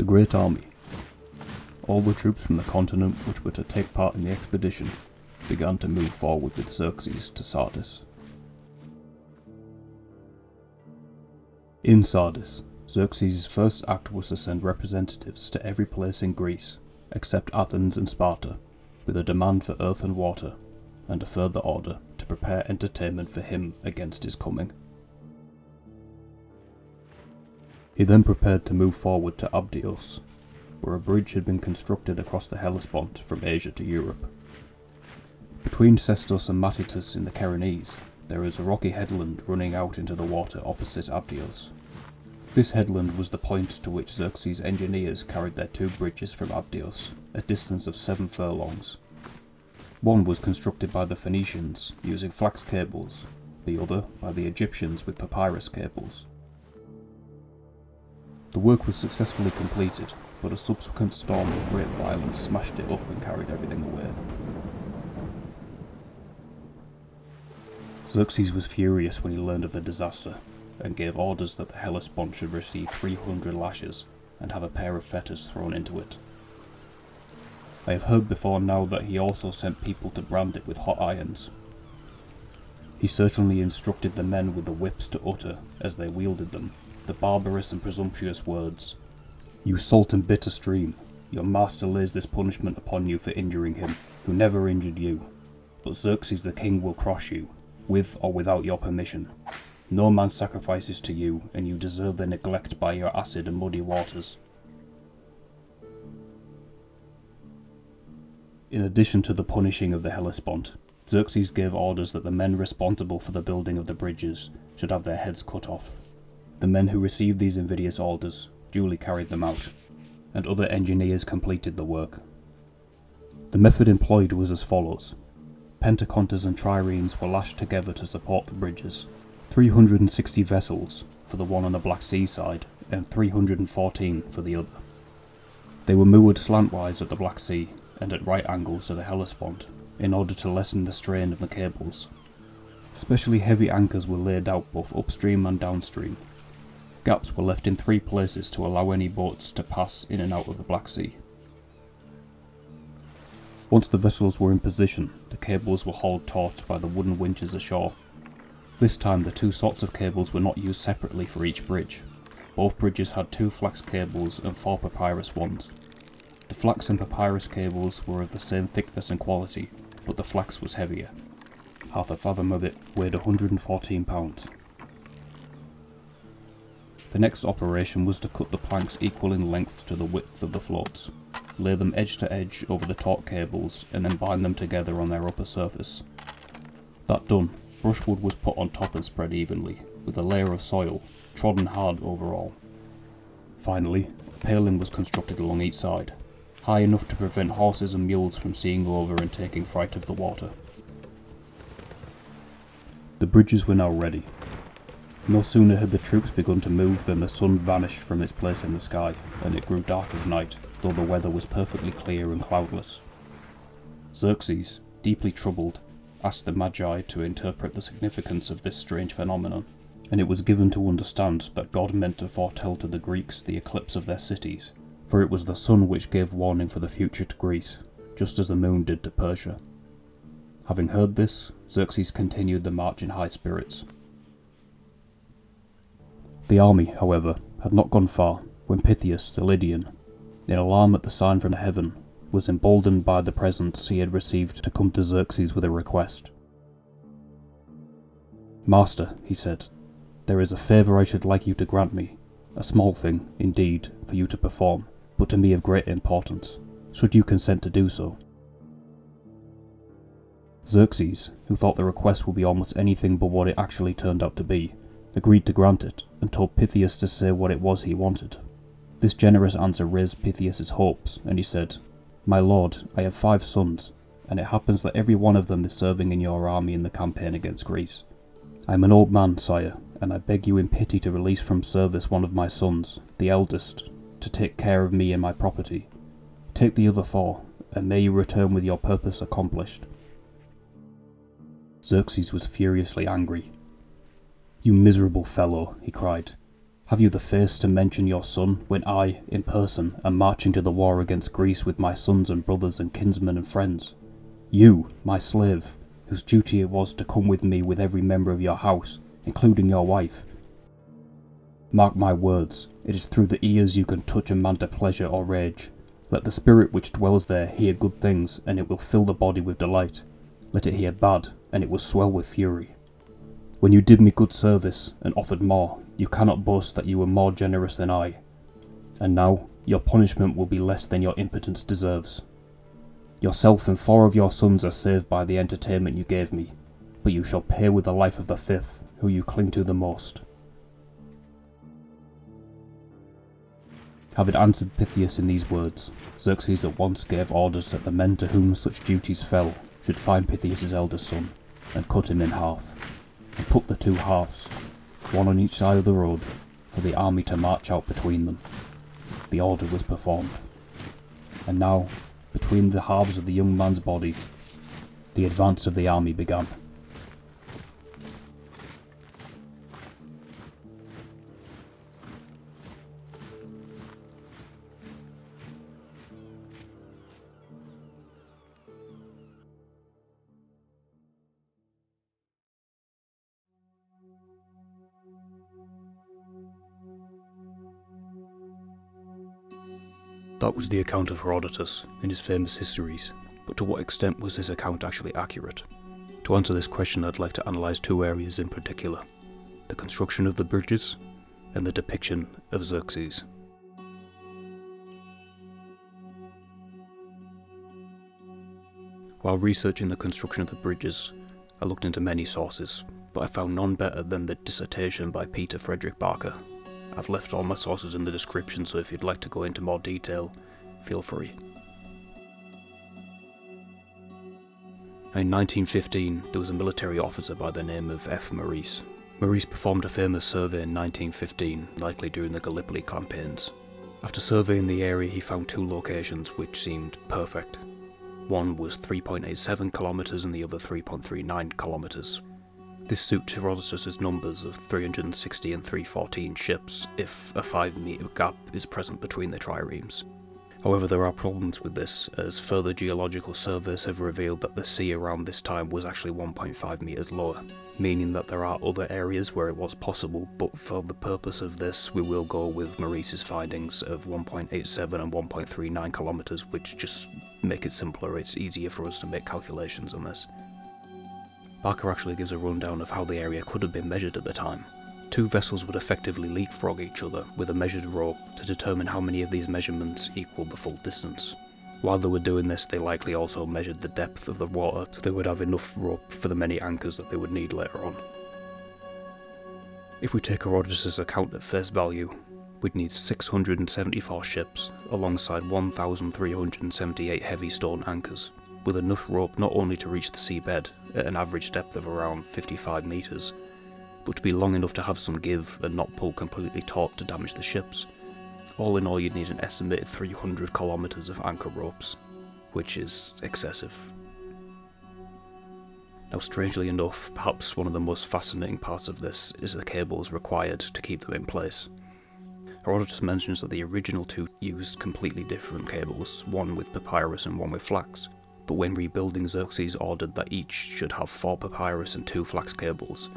The Great Army. All the troops from the continent which were to take part in the expedition began to move forward with Xerxes to Sardis. In Sardis, Xerxes' first act was to send representatives to every place in Greece, except Athens and Sparta, with a demand for earth and water, and a further order to prepare entertainment for him against his coming. He then prepared to move forward to Abdios, where a bridge had been constructed across the Hellespont from Asia to Europe. Between Sestos and Matitus in the Chersonese, there is a rocky headland running out into the water opposite Abdios. This headland was the point to which Xerxes' engineers carried their two bridges from Abdios, a distance of 7 furlongs. One was constructed by the Phoenicians using flax cables, the other by the Egyptians with papyrus cables. The work was successfully completed, but a subsequent storm of great violence smashed it up and carried everything away. Xerxes was furious when he learned of the disaster, and gave orders that the Hellespont should receive 300 lashes and have a pair of fetters thrown into it. I have heard before now that he also sent people to brand it with hot irons. He certainly instructed the men with the whips to utter, as they wielded them, the barbarous and presumptuous words, "You salt and bitter stream, your master lays this punishment upon you for injuring him, who never injured you. But Xerxes the king will crush you, with or without your permission. No man sacrifices to you, and you deserve their neglect by your acid and muddy waters." In addition to the punishing of the Hellespont, Xerxes gave orders that the men responsible for the building of the bridges should have their heads cut off. The men who received these invidious orders duly carried them out, and other engineers completed the work. The method employed was as follows. Pentaconters and triremes were lashed together to support the bridges. 360 vessels for the one on the Black Sea side, and 314 for the other. They were moored slantwise at the Black Sea, and at right angles to the Hellespont, in order to lessen the strain of the cables. Specially heavy anchors were laid out both upstream and downstream. Gaps were left in 3 places to allow any boats to pass in and out of the Black Sea. Once the vessels were in position, the cables were hauled taut by the wooden winches ashore. This time the 2 sorts of cables were not used separately for each bridge. Both bridges had 2 flax cables and 4 papyrus ones. The flax and papyrus cables were of the same thickness and quality, but the flax was heavier. Half a fathom of it weighed 114 pounds. The next operation was to cut the planks equal in length to the width of the floats, lay them edge to edge over the taut cables, and then bind them together on their upper surface. That done, brushwood was put on top and spread evenly, with a layer of soil, trodden hard over all. Finally, a paling was constructed along each side, high enough to prevent horses and mules from seeing over and taking fright of the water. The bridges were now ready. No sooner had the troops begun to move than the sun vanished from its place in the sky, and it grew dark of night, though the weather was perfectly clear and cloudless. Xerxes, deeply troubled, asked the Magi to interpret the significance of this strange phenomenon, and it was given to understand that God meant to foretell to the Greeks the eclipse of their cities, for it was the sun which gave warning for the future to Greece, just as the moon did to Persia. Having heard this, Xerxes continued the march in high spirits. The army, however, had not gone far when Pythias the Lydian, in alarm at the sign from heaven, was emboldened by the presents he had received to come to Xerxes with a request. "Master," he said, "there is a favour I should like you to grant me, a small thing, indeed, for you to perform, but to me of great importance, should you consent to do so." Xerxes, who thought the request would be almost anything but what it actually turned out to be, agreed to grant it, and told Pythias to say what it was he wanted. This generous answer raised Pythias's hopes, and he said, "My lord, I have 5 sons, and it happens that every one of them is serving in your army in the campaign against Greece. I am an old man, sire, and I beg you in pity to release from service one of my sons, the eldest, to take care of me and my property. Take the other 4, and may you return with your purpose accomplished." Xerxes was furiously angry. "You miserable fellow," he cried. Have you the face to mention your son when I, in person, am marching to the war against Greece with my sons and brothers and kinsmen and friends? You, my slave, whose duty it was to come with me with every member of your house, including your wife. Mark my words, it is through the ears you can touch a man to pleasure or rage. Let the spirit which dwells there hear good things, and it will fill the body with delight. Let it hear bad, and it will swell with fury. When you did me good service, and offered more, you cannot boast that you were more generous than I. And now, your punishment will be less than your impotence deserves. Yourself and 4 of your sons are saved by the entertainment you gave me, but you shall pay with the life of the 5th, who you cling to the most. Having answered Pythias in these words, Xerxes at once gave orders that the men to whom such duties fell should find Pythias' eldest son, and cut him in half, and put the 2 halves, one on each side of the road, for the army to march out between them. The order was performed. And now, between the halves of the young man's body, the advance of the army began. That was the account of Herodotus in his famous histories, but to what extent was this account actually accurate? To answer this question, I'd like to analyse 2 areas in particular: the construction of the bridges and the depiction of Xerxes. While researching the construction of the bridges, I looked into many sources, but I found none better than the dissertation by Peter Frederick Barker. I've left all my sources in the description, so if you'd like to go into more detail, feel free. In 1915, there was a military officer by the name of F. Maurice. Maurice performed a famous survey in 1915, likely during the Gallipoli campaigns. After surveying the area, he found 2 locations which seemed perfect. One was 3.87 kilometers and the other 3.39 kilometers. This suits Herodotus' numbers of 360 and 314 ships if a 5-metre gap is present between the triremes. However, there are problems with this, as further geological surveys have revealed that the sea around this time was actually 1.5 metres lower, meaning that there are other areas where it was possible, but for the purpose of this we will go with Maurice's findings of 1.87 and 1.39 kilometres, which just make it simpler. It's easier for us to make calculations on this. Barker actually gives a rundown of how the area could have been measured at the time. 2 vessels would effectively leapfrog each other with a measured rope to determine how many of these measurements equal the full distance. While they were doing this, they likely also measured the depth of the water so they would have enough rope for the many anchors that they would need later on. If we take Herodotus' account at face value, we'd need 674 ships alongside 1,378 heavy stone anchors, with enough rope not only to reach the seabed at an average depth of around 55 metres, but to be long enough to have some give and not pull completely taut to damage the ships. All in all, you'd need an estimated 300 kilometres of anchor ropes, which is excessive. Now, strangely enough, perhaps one of the most fascinating parts of this is the cables required to keep them in place. Herodotus mentions that the original 2 used completely different cables, one with papyrus and one with flax. But when rebuilding, Xerxes ordered that each should have 4 papyrus and 2 flax cables.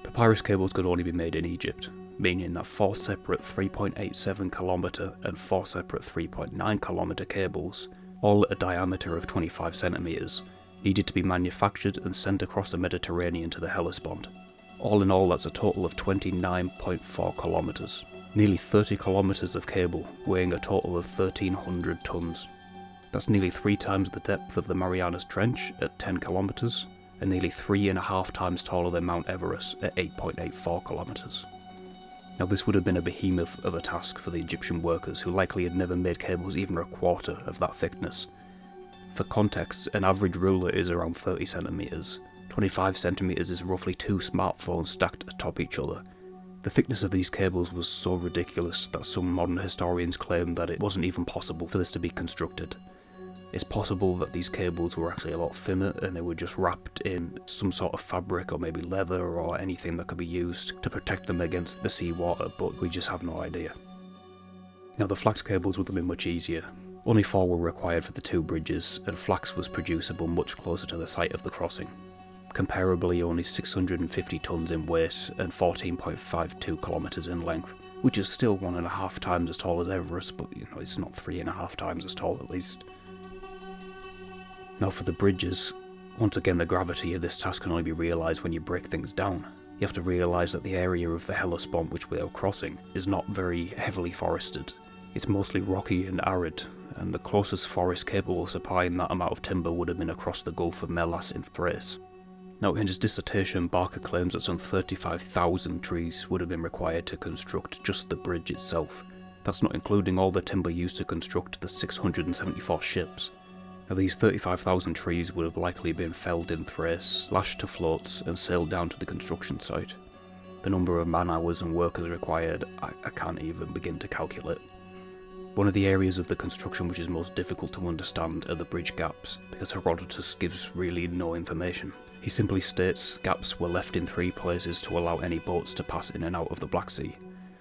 Papyrus cables could only be made in Egypt, meaning that 4 separate 3.87 kilometre and 4 separate 3.9 kilometre cables, all at a diameter of 25 centimetres, needed to be manufactured and sent across the Mediterranean to the Hellespont. All in all, that's a total of 29.4 kilometres, nearly 30 kilometres of cable, weighing a total of 1,300 tonnes. That's nearly 3 times the depth of the Marianas Trench at 10 kilometres, and nearly 3.5 times taller than Mount Everest at 8.84 kilometres. Now, this would have been a behemoth of a task for the Egyptian workers, who likely had never made cables even a quarter of that thickness. For context, an average ruler is around 30 centimetres. 25 centimetres is roughly 2 smartphones stacked atop each other. The thickness of these cables was so ridiculous that some modern historians claim that it wasn't even possible for this to be constructed. It's possible that these cables were actually a lot thinner and they were just wrapped in some sort of fabric or maybe leather or anything that could be used to protect them against the seawater, but we just have no idea. Now the flax cables would have been much easier. Only 4 were required for the 2 bridges, and flax was producible much closer to the site of the crossing. Comparably only 650 tons in weight and 14.52 kilometers in length, which is still 1.5 times as tall as Everest, but it's not 3.5 times as tall at least. Now for the bridges, once again the gravity of this task can only be realised when you break things down. You have to realise that the area of the Hellespont which we are crossing is not very heavily forested. It's mostly rocky and arid, and the closest forest capable of supplying that amount of timber would have been across the Gulf of Melas in Thrace. Now in his dissertation, Barker claims that some 35,000 trees would have been required to construct just the bridge itself. That's not including all the timber used to construct the 674 ships. Now these 35,000 trees would have likely been felled in Thrace, lashed to floats and sailed down to the construction site. The number of man hours and workers required, I can't even begin to calculate. One of the areas of the construction which is most difficult to understand are the bridge gaps, because Herodotus gives really no information. He simply states gaps were left in 3 places to allow any boats to pass in and out of the Black Sea.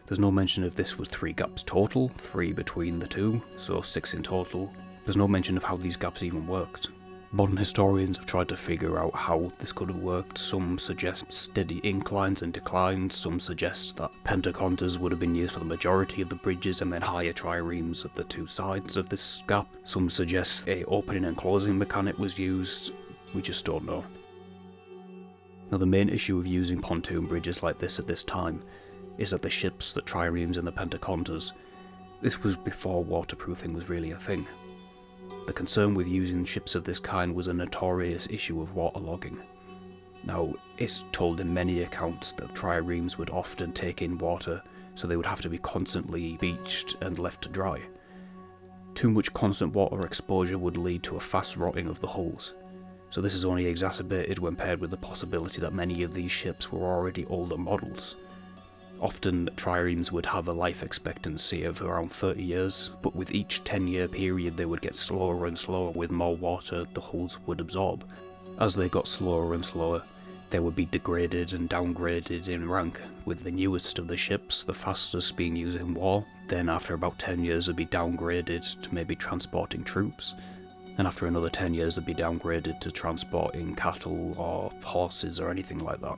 There's no mention if this was 3 gaps total, 3 between the 2, so 6 in total. There's no mention of how these gaps even worked. Modern historians have tried to figure out how this could have worked. Some suggest steady inclines and declines, some suggest that pentaconters would have been used for the majority of the bridges and then higher triremes at the 2 sides of this gap. Some suggest a opening and closing mechanic was used. We just don't know. Now the main issue of using pontoon bridges like this at this time is that the ships, the triremes and the pentaconters, this was before waterproofing was really a thing. The concern with using ships of this kind was a notorious issue of waterlogging. Now, it's told in many accounts that triremes would often take in water, so they would have to be constantly beached and left to dry. Too much constant water exposure would lead to a fast rotting of the hulls, so this is only exacerbated when paired with the possibility that many of these ships were already older models. Often triremes would have a life expectancy of around 30 years, but with each 10-year period they would get slower and slower with more water the hulls would absorb. As they got slower and slower, they would be degraded and downgraded in rank, with the newest of the ships, the fastest, being used in war. Then after about 10 years they'd be downgraded to maybe transporting troops, and after another 10 years they'd be downgraded to transporting cattle or horses or anything like that.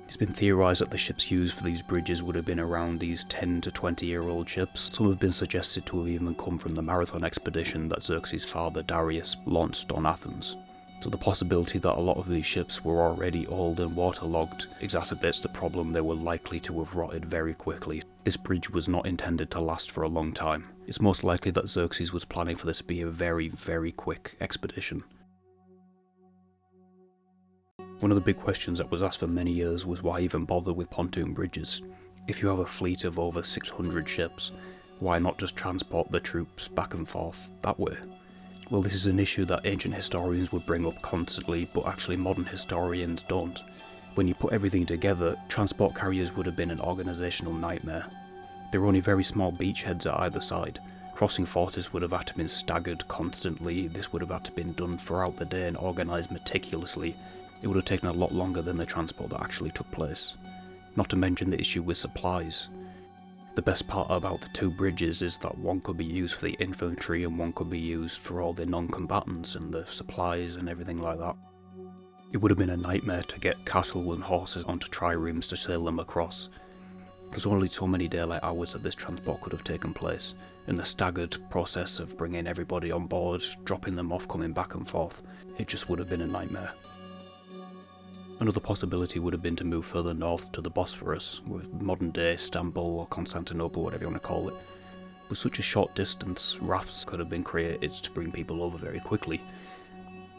It's been theorised that the ships used for these bridges would have been around these 10 to 20-year-old ships. Some have been suggested to have even come from the Marathon expedition that Xerxes' father Darius launched on Athens. So the possibility that a lot of these ships were already old and waterlogged exacerbates the problem. They were likely to have rotted very quickly. This bridge was not intended to last for a long time. It's most likely that Xerxes was planning for this to be a very, very quick expedition. One of the big questions that was asked for many years was why even bother with pontoon bridges? If you have a fleet of over 600 ships, why not just transport the troops back and forth that way? Well, this is an issue that ancient historians would bring up constantly, but actually modern historians don't. When you put everything together, transport carriers would have been an organisational nightmare. There were only very small beachheads at either side. Crossing forces would have had to been staggered constantly. This would have had to been done throughout the day and organised meticulously. It would have taken a lot longer than the transport that actually took place. Not to mention the issue with supplies. The best part about the 2 bridges is that one could be used for the infantry and one could be used for all the non-combatants and the supplies and everything like that. It would have been a nightmare to get cattle and horses onto triremes to sail them across. There's only so many daylight hours that this transport could have taken place, and the staggered process of bringing everybody on board, dropping them off, coming back and forth, it just would have been a nightmare. Another possibility would have been to move further north to the Bosphorus, with modern-day Istanbul or Constantinople, whatever you want to call it. With such a short distance, rafts could have been created to bring people over very quickly.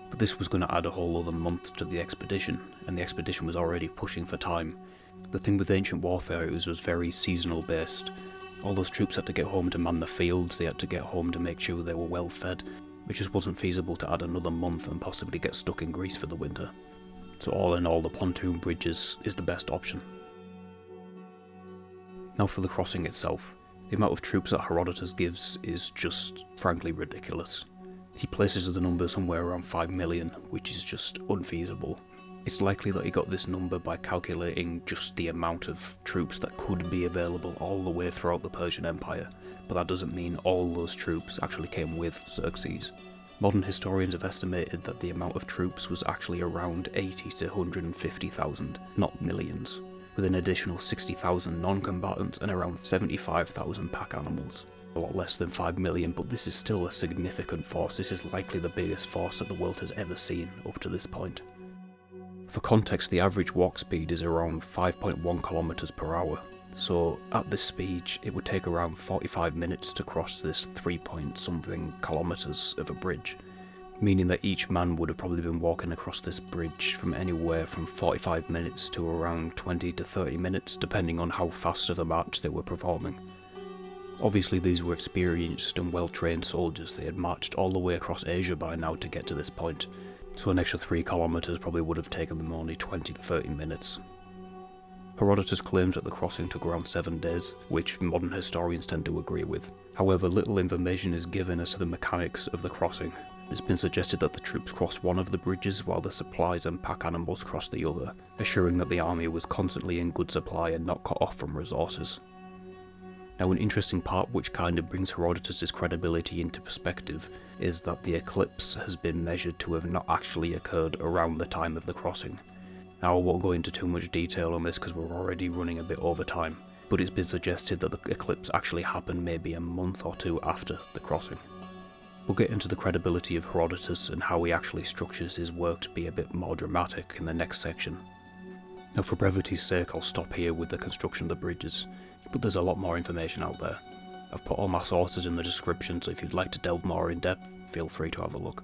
But this was going to add a whole other month to the expedition, and the expedition was already pushing for time. The thing with ancient warfare is it was very seasonal based. All those troops had to get home to man the fields, they had to get home to make sure they were well fed. It just wasn't feasible to add another month and possibly get stuck in Greece for the winter. So all in all, the pontoon bridges is the best option. Now for the crossing itself. The amount of troops that Herodotus gives is just frankly ridiculous. He places the number somewhere around 5 million, which is just unfeasible. It's likely that he got this number by calculating just the amount of troops that could be available all the way throughout the Persian Empire, but that doesn't mean all those troops actually came with Xerxes. Modern historians have estimated that the amount of troops was actually around 80 to 150,000, not millions, with an additional 60,000 non-combatants and around 75,000 pack animals. A lot less than 5 million, but this is still a significant force. This is likely the biggest force that the world has ever seen up to this point. For context, the average walk speed is around 5.1 kilometers per hour, so at this speed it would take around 45 minutes to cross this 3-point-something kilometers of a bridge, meaning that each man would have probably been walking across this bridge from anywhere from 45 minutes to around 20 to 30 minutes, depending on how fast of a march they were performing. Obviously these were experienced and well-trained soldiers. They had marched all the way across Asia by now to get to this point, so an extra 3 kilometers probably would have taken them only 20 to 30 minutes. Herodotus claims that the crossing took around 7 days, which modern historians tend to agree with. However, little information is given as to the mechanics of the crossing. It's been suggested that the troops crossed one of the bridges while the supplies and pack animals crossed the other, assuring that the army was constantly in good supply and not cut off from resources. Now, an interesting part which kind of brings Herodotus' credibility into perspective is that the eclipse has been measured to have not actually occurred around the time of the crossing. Now, I won't go into too much detail on this because we're already running a bit over time, but it's been suggested that the eclipse actually happened maybe a month or two after the crossing. We'll get into the credibility of Herodotus and how he actually structures his work to be a bit more dramatic in the next section. Now, for brevity's sake, I'll stop here with the construction of the bridges, but there's a lot more information out there. I've put all my sources in the description, so if you'd like to delve more in depth, feel free to have a look.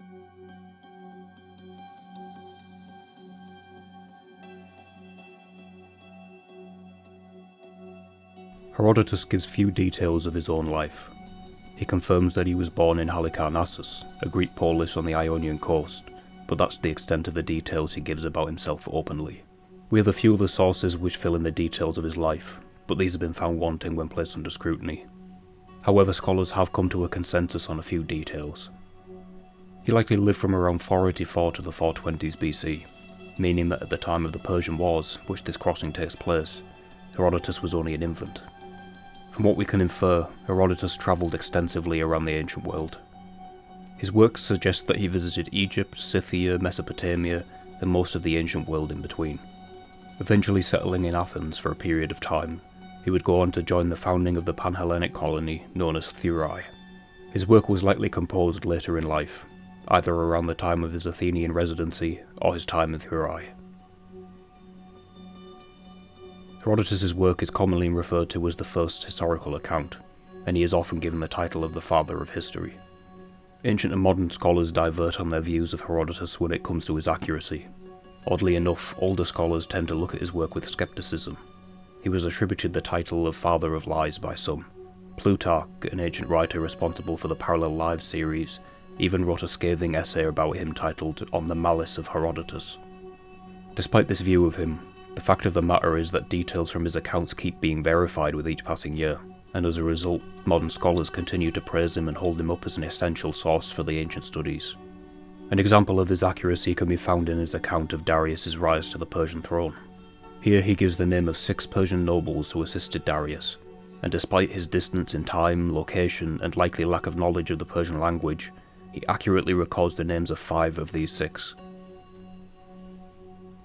Herodotus gives few details of his own life. He confirms that he was born in Halicarnassus, a Greek polis on the Ionian coast, but that's the extent of the details he gives about himself openly. We have a few other sources which fill in the details of his life, but these have been found wanting when placed under scrutiny. However, scholars have come to a consensus on a few details. He likely lived from around 484 to the 420s BC, meaning that at the time of the Persian Wars, which this crossing takes place, Herodotus was only an infant. From what we can infer, Herodotus travelled extensively around the ancient world. His works suggest that he visited Egypt, Scythia, Mesopotamia, and most of the ancient world in between. Eventually settling in Athens for a period of time, he would go on to join the founding of the Pan-Hellenic colony known as Thurii. His work was likely composed later in life, either around the time of his Athenian residency or his time in Thurii. Herodotus' work is commonly referred to as the first historical account, and he is often given the title of the father of history. Ancient and modern scholars divert on their views of Herodotus when it comes to his accuracy. Oddly enough, older scholars tend to look at his work with skepticism. He was attributed the title of Father of Lies by some. Plutarch, an ancient writer responsible for the Parallel Lives series, even wrote a scathing essay about him titled On the Malice of Herodotus. Despite this view of him, the fact of the matter is that details from his accounts keep being verified with each passing year, and as a result, modern scholars continue to praise him and hold him up as an essential source for the ancient studies. An example of his accuracy can be found in his account of Darius' rise to the Persian throne. Here he gives the name of 6 Persian nobles who assisted Darius, and despite his distance in time, location, and likely lack of knowledge of the Persian language, he accurately records the names of 5 of these 6.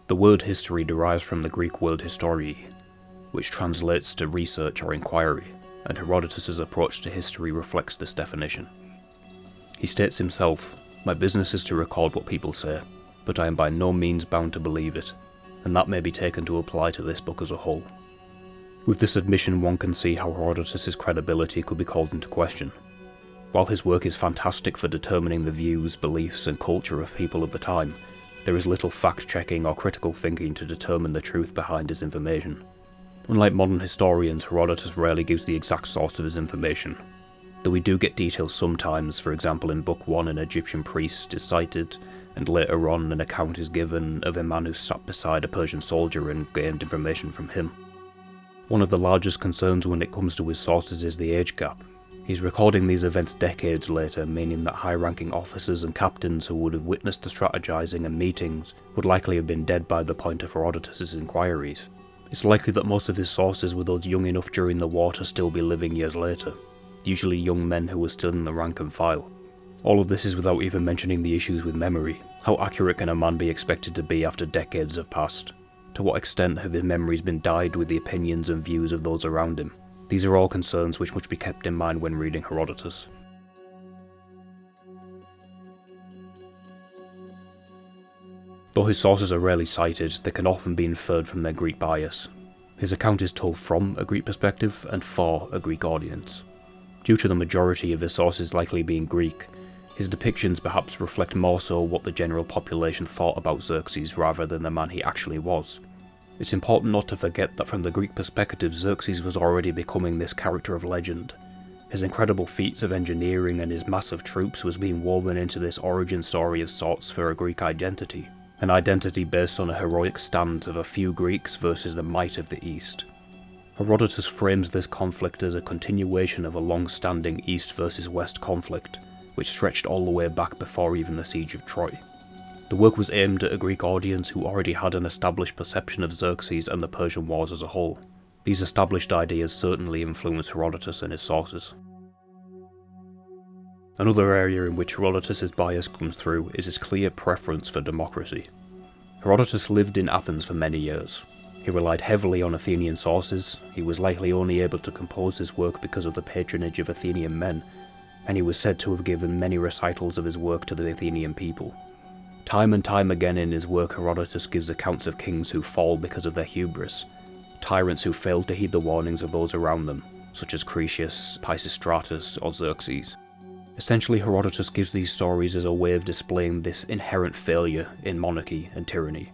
The word history derives from the Greek word historii, which translates to research or inquiry, and Herodotus' approach to history reflects this definition. He states himself, "My business is to record what people say, but I am by no means bound to believe it," and that may be taken to apply to this book as a whole. With this admission, one can see how Herodotus' credibility could be called into question. While his work is fantastic for determining the views, beliefs, and culture of people of the time, there is little fact-checking or critical thinking to determine the truth behind his information. Unlike modern historians, Herodotus rarely gives the exact source of his information. Though we do get details sometimes, for example in Book 1 an Egyptian priest is cited, and later on an account is given of a man who sat beside a Persian soldier and gained information from him. One of the largest concerns when it comes to his sources is the age gap. He's recording these events decades later, meaning that high-ranking officers and captains who would have witnessed the strategizing and meetings would likely have been dead by the point of Herodotus' inquiries. It's likely that most of his sources were those young enough during the war to still be living years later, usually young men who were still in the rank and file. All of this is without even mentioning the issues with memory. How accurate can a man be expected to be after decades have passed? To what extent have his memories been dyed with the opinions and views of those around him? These are all concerns which must be kept in mind when reading Herodotus. Though his sources are rarely cited, they can often be inferred from their Greek bias. His account is told from a Greek perspective and for a Greek audience. Due to the majority of his sources likely being Greek, his depictions perhaps reflect more so what the general population thought about Xerxes rather than the man he actually was. It's important not to forget that from the Greek perspective, Xerxes was already becoming this character of legend. His incredible feats of engineering and his massive troops was being woven into this origin story of sorts for a Greek identity, an identity based on a heroic stand of a few Greeks versus the might of the East. Herodotus frames this conflict as a continuation of a long-standing East versus West conflict, which stretched all the way back before even the siege of Troy. The work was aimed at a Greek audience who already had an established perception of Xerxes and the Persian Wars as a whole. These established ideas certainly influenced Herodotus and his sources. Another area in which Herodotus' bias comes through is his clear preference for democracy. Herodotus lived in Athens for many years. He relied heavily on Athenian sources, he was likely only able to compose his work because of the patronage of Athenian men, and he was said to have given many recitals of his work to the Athenian people. Time and time again in his work, Herodotus gives accounts of kings who fall because of their hubris, tyrants who failed to heed the warnings of those around them, such as Croesus, Pisistratus, or Xerxes. Essentially, Herodotus gives these stories as a way of displaying this inherent failure in monarchy and tyranny.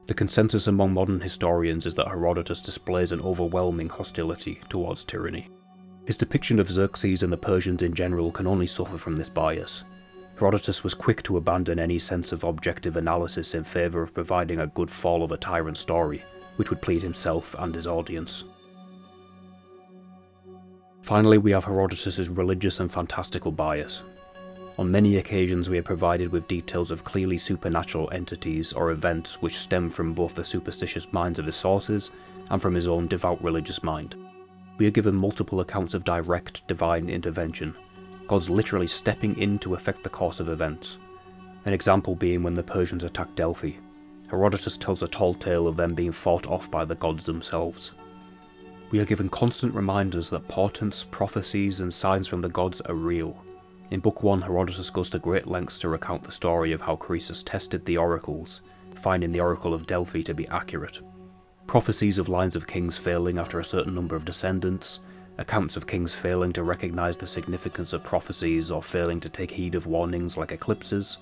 The consensus among modern historians is that Herodotus displays an overwhelming hostility towards tyranny. His depiction of Xerxes and the Persians in general can only suffer from this bias. Herodotus was quick to abandon any sense of objective analysis in favour of providing a good fall of a tyrant story, which would please himself and his audience. Finally, we have Herodotus' religious and fantastical bias. On many occasions we are provided with details of clearly supernatural entities or events which stem from both the superstitious minds of his sources and from his own devout religious mind. We are given multiple accounts of direct divine intervention, gods literally stepping in to affect the course of events. An example being when the Persians attacked Delphi. Herodotus tells a tall tale of them being fought off by the gods themselves. We are given constant reminders that portents, prophecies, and signs from the gods are real. In Book 1, Herodotus goes to great lengths to recount the story of how Croesus tested the oracles, finding the oracle of Delphi to be accurate. Prophecies of lines of kings failing after a certain number of descendants, accounts of kings failing to recognise the significance of prophecies or failing to take heed of warnings like eclipses.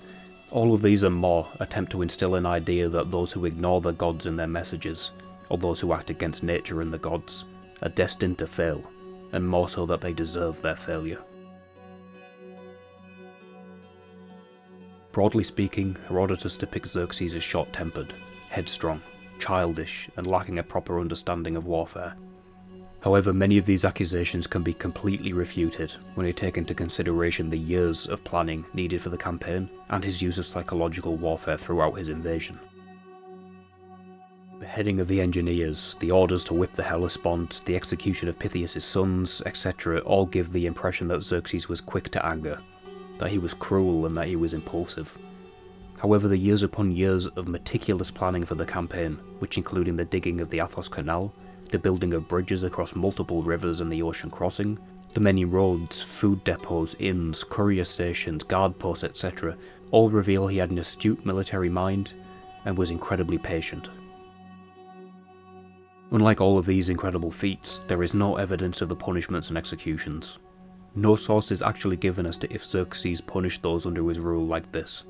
All of these and more attempt to instill an idea that those who ignore the gods in their messages, or those who act against nature and the gods, are destined to fail, and more so that they deserve their failure. Broadly speaking, Herodotus depicts Xerxes as short-tempered, headstrong, childish, and lacking a proper understanding of warfare. However, many of these accusations can be completely refuted when you take into consideration the years of planning needed for the campaign and his use of psychological warfare throughout his invasion. The beheading of the engineers, the orders to whip the Hellespont, the execution of Pythias' sons, etc. all give the impression that Xerxes was quick to anger, that he was cruel and that he was impulsive. However, the years upon years of meticulous planning for the campaign, which including the digging of the Athos Canal, the building of bridges across multiple rivers and the ocean crossing, the many roads, food depots, inns, courier stations, guard posts, etc., all reveal he had an astute military mind and was incredibly patient. Unlike all of these incredible feats, there is no evidence of the punishments and executions. No source is actually given as to if Xerxes punished those under his rule like this.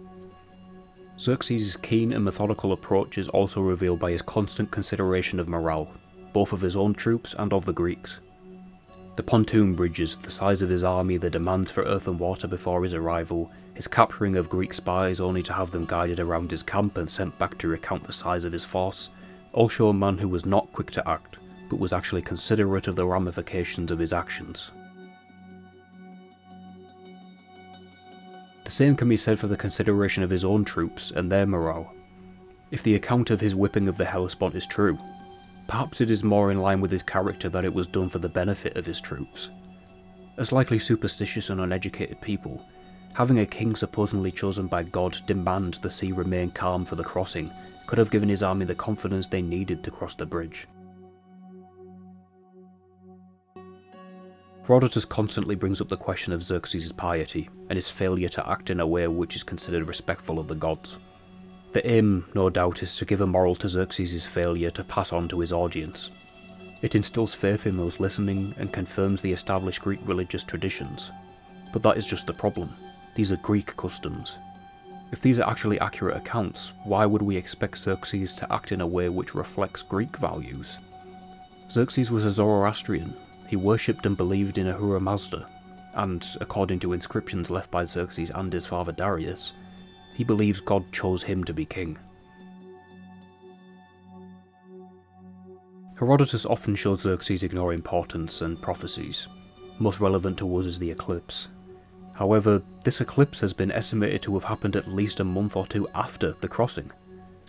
Xerxes' keen and methodical approach is also revealed by his constant consideration of morale, both of his own troops and of the Greeks. The pontoon bridges, the size of his army, the demands for earth and water before his arrival, his capturing of Greek spies only to have them guided around his camp and sent back to recount the size of his force, all show a man who was not quick to act, but was actually considerate of the ramifications of his actions. same can be said for the consideration of his own troops and their morale. If the account of his whipping of the Hellespont is true, perhaps it is more in line with his character that it was done for the benefit of his troops. As likely superstitious and uneducated people, having a king supposedly chosen by God demand the sea remain calm for the crossing could have given his army the confidence they needed to cross the bridge. Herodotus constantly brings up the question of Xerxes' piety and his failure to act in a way which is considered respectful of the gods. The aim, no doubt, is to give a moral to Xerxes' failure to pass on to his audience. It instills faith in those listening and confirms the established Greek religious traditions. But that is just the problem. These are Greek customs. If these are actually accurate accounts, why would we expect Xerxes to act in a way which reflects Greek values? Xerxes was a Zoroastrian. He worshipped and believed in Ahura Mazda, and, according to inscriptions left by Xerxes and his father Darius, he believes God chose him to be king. Herodotus often shows Xerxes ignoring portents and prophecies. Most relevant to us is the eclipse. However, this eclipse has been estimated to have happened at least a month or two after the crossing.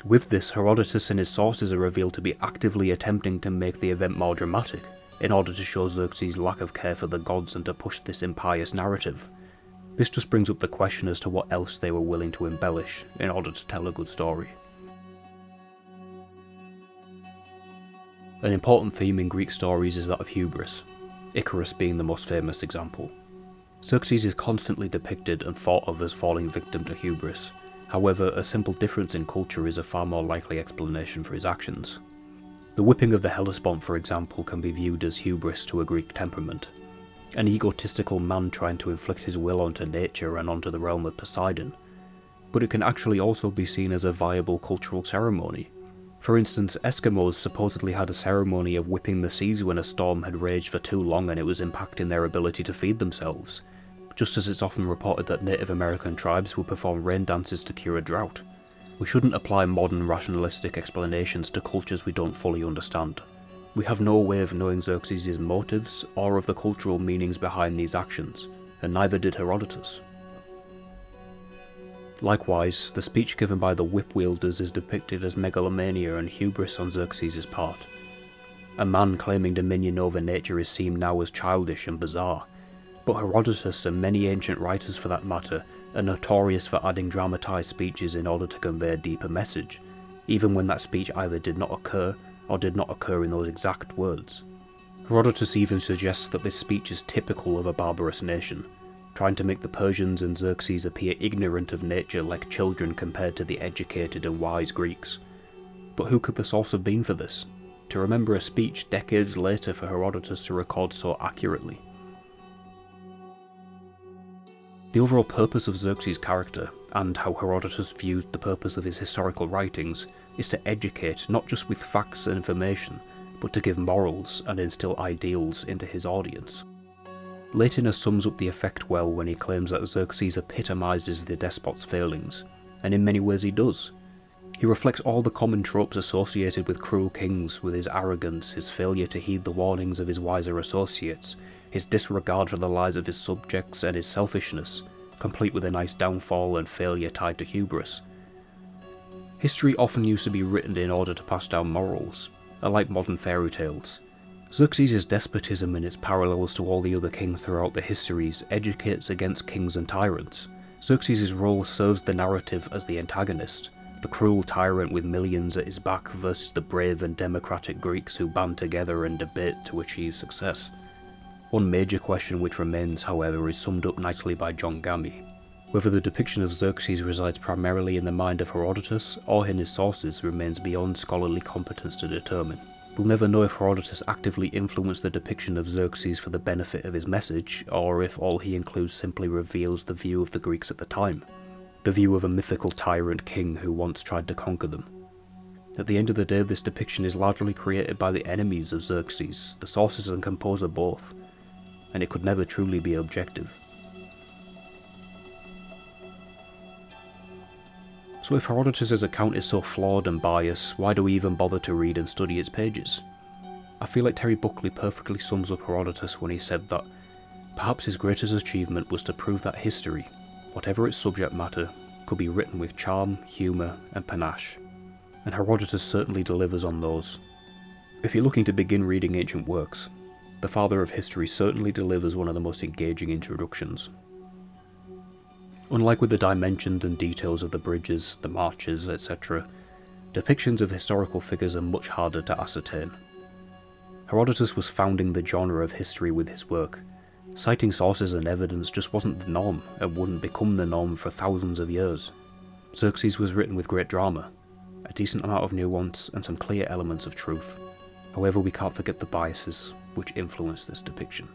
With this, Herodotus and his sources are revealed to be actively attempting to make the event more dramatic, in order to show Xerxes' lack of care for the gods and to push this impious narrative. This just brings up the question as to what else they were willing to embellish in order to tell a good story. An important theme in Greek stories is that of hubris, Icarus being the most famous example. Xerxes is constantly depicted and thought of as falling victim to hubris. However, a simple difference in culture is a far more likely explanation for his actions. The whipping of the Hellespont, for example, can be viewed as hubris to a Greek temperament. An egotistical man trying to inflict his will onto nature and onto the realm of Poseidon. But it can actually also be seen as a viable cultural ceremony. For instance, Eskimos supposedly had a ceremony of whipping the seas when a storm had raged for too long and it was impacting their ability to feed themselves, just as it's often reported that Native American tribes would perform rain dances to cure a drought. We shouldn't apply modern rationalistic explanations to cultures we don't fully understand. We have no way of knowing Xerxes' motives or of the cultural meanings behind these actions, and neither did Herodotus. Likewise, the speech given by the whip wielders is depicted as megalomania and hubris on Xerxes' part. A man claiming dominion over nature is seen now as childish and bizarre, but Herodotus and many ancient writers for that matter are notorious for adding dramatised speeches in order to convey a deeper message, even when that speech either did not occur or did not occur in those exact words. Herodotus even suggests that this speech is typical of a barbarous nation, trying to make the Persians and Xerxes appear ignorant of nature like children compared to the educated and wise Greeks. But who could the source have been for this? To remember a speech decades later for Herodotus to record so accurately. The overall purpose of Xerxes' character, and how Herodotus viewed the purpose of his historical writings, is to educate not just with facts and information, but to give morals and instill ideals into his audience. Latinus sums up the effect well when he claims that Xerxes epitomizes the despot's failings, and in many ways he does. He reflects all the common tropes associated with cruel kings, with his arrogance, his failure to heed the warnings of his wiser associates, his disregard for the lives of his subjects, and his selfishness, complete with a nice downfall and failure tied to hubris. History often used to be written in order to pass down morals, unlike modern fairy tales. Xerxes' despotism and its parallels to all the other kings throughout the histories educates against kings and tyrants. Xerxes' role serves the narrative as the antagonist, the cruel tyrant with millions at his back versus the brave and democratic Greeks who band together and debate to achieve success. One major question which remains, however, is summed up nicely by John Gamy. Whether the depiction of Xerxes resides primarily in the mind of Herodotus or in his sources remains beyond scholarly competence to determine. We'll never know if Herodotus actively influenced the depiction of Xerxes for the benefit of his message, or if all he includes simply reveals the view of the Greeks at the time, the view of a mythical tyrant king who once tried to conquer them. At the end of the day, this depiction is largely created by the enemies of Xerxes, the sources and composer both, and it could never truly be objective. So if Herodotus' account is so flawed and biased, why do we even bother to read and study its pages? I feel like Terry Buckley perfectly sums up Herodotus when he said that perhaps his greatest achievement was to prove that history, whatever its subject matter, could be written with charm, humour and panache, and Herodotus certainly delivers on those. If you're looking to begin reading ancient works, the father of history certainly delivers one of the most engaging introductions. Unlike with the dimensions and details of the bridges, the marches, etc., depictions of historical figures are much harder to ascertain. Herodotus was founding the genre of history with his work. Citing sources and evidence just wasn't the norm, and wouldn't become the norm for thousands of years. Xerxes was written with great drama, a decent amount of nuance and some clear elements of truth. However, we can't forget the biases which influence this depiction.